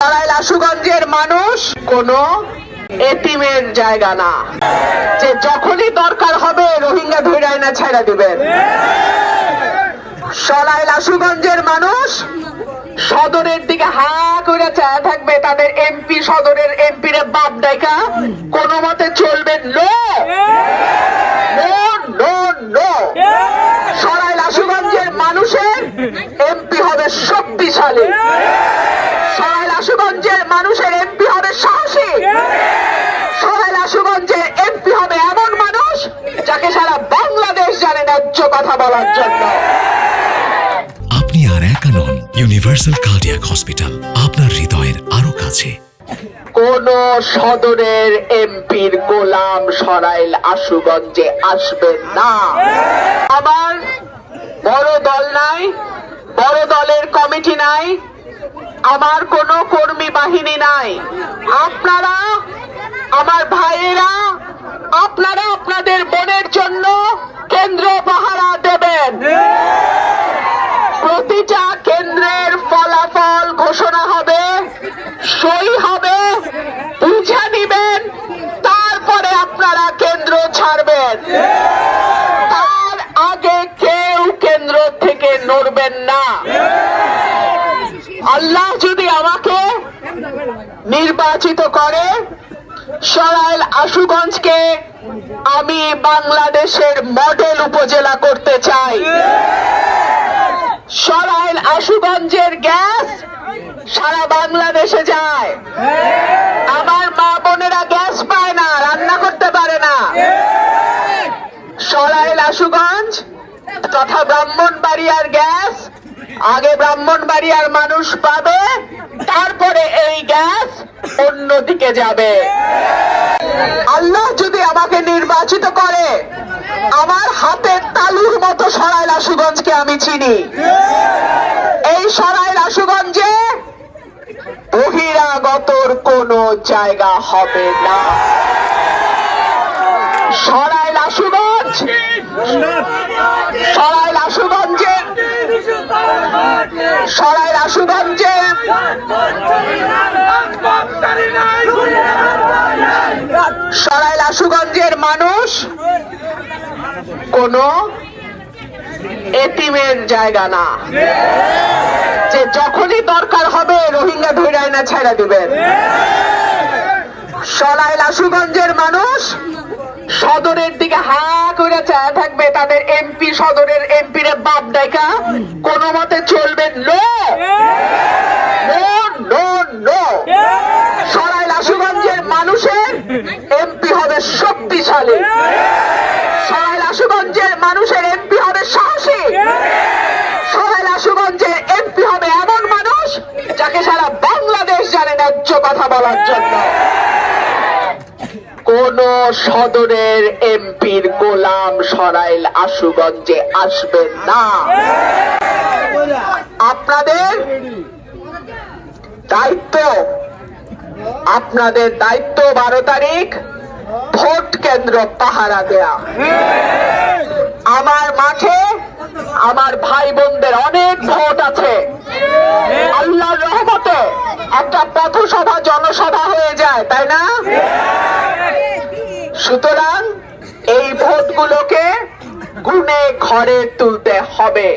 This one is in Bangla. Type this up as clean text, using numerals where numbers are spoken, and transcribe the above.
সরাইল আশুগঞ্জের মানুষ কোনো এতিমের জায়গা না, যে যখনই দরকার হবে রোহিঙ্গা ধইরাই না ছেড়ে দিবেন। সরাইল আশুগঞ্জের মানুষ সদরের দিকে হা করে চায় থাকবে, তাদের এমপি সদরের এমপিরে বাপ ডাইকা কোনো মতে চলবেন। No no no no. Sarail আশুগঞ্জের মানুষের এমপি হবে শক্তিশালী, সরাইল আশুগঞ্জের মানুষের এমপি হবে সাহসী, সরাইল আশুগঞ্জের এমপি হবে এমন মানুষ যাকে সারা বাংলাদেশ জানে ন্যায্য কথা বলার জন্য। আপনি আর একা নন, ইউনিভার্সাল কার্ডিয়াক হসপিটাল আপনার হৃদয়ের আরো কাছে। কোন সদরের এমপির গোলাম সরাইল আশুগঞ্জে আসবেন না। আমার বড় দল নাই, বড় দলের কমিটি নাই, আমার কোনো কর্মী বাহিনী নাই। আপনারা আমার ভাইয়েরা, আপনারা আপনাদের বোনের জন্য কেন্দ্র পাহারা দেবেন। প্রতিটা কেন্দ্রের ফলাফল ঘোষণা হবে, সই হবে, বুঝে নিবেন, তারপরে আপনারা কেন্দ্র ছাড়বেন। তার আগে কেউ কেন্দ্র থেকে নড়বেন না। আল্লাহ যদি আমাকে নির্বাচিত করে, সরাইল আশুগঞ্জকে আমি বাংলাদেশের মডেল উপজেলা করতে চাই। সরাইল আশুগঞ্জের গ্যাস সারা বাংলাদেশে যায়। আমার মা বোনেরা গ্যাস পায় না, রান্না করতে পারে না। সরাইল আশুগঞ্জ তথা ব্রাহ্মণবাড়িয়ার গ্যাস আগে ব্রাহ্মণবাড়িয়ার মানুষ পাবে, তারপরে এই গ্যাস অন্যদিকে যাবে। আল্লাহ যদি আমাকে নির্বাচিত করে, আমার হাতের তালুর মতো সরাইল আশুগঞ্জকে আমি চিনি। এই সরাইল আশুগঞ্জে বহিরাগতর কোনো জায়গা হবে না। সরাইল আশুগঞ্জ, সরাইল আশুগঞ্জের, সরাইল আশুগঞ্জের সরাইল আশুগঞ্জের মানুষ কোনো এতিমের জায়গা না, যে যখনই দরকার হবে রোহিঙ্গা ধইরাই না ছেড়ে দিবেন। সরাইল আশুগঞ্জের মানুষ সদরের দিকে হা করে চায় থাকবে, তাদের এমপি সদরের এমপিরে বাপ ডাইকা কোনো মতে চলবেন। No no no no. Sarail আশুগঞ্জের মানুষের এমপি হবে শক্তিশালী, সরাইল আশুগঞ্জের মানুষের এমপি হবে সাহসী, সরাইল আশুগঞ্জের এমপি হবে এমন মানুষ যাকে সারা বাংলাদেশ জানে ন্যায্য কথা বলার জন্য। কোন সদরের এমপির গোলাম সরাইল আশুগঞ্জে আসবেন না। আপনাদের দায়িত্ব, আপনাদের দায়িত্ব 12 তারিখ ভোট কেন্দ্র পাহারা দেয়া। আমার মাঠে আমার ভাই বোনদের অনেক ভোট আছে। আল্লাহর রহমতে একটা পথসভা জনসভা হয়ে যায়, তাই না? সুতরাং এই ভোটগুলোকে গুনে ঘরে তুলতে হবে।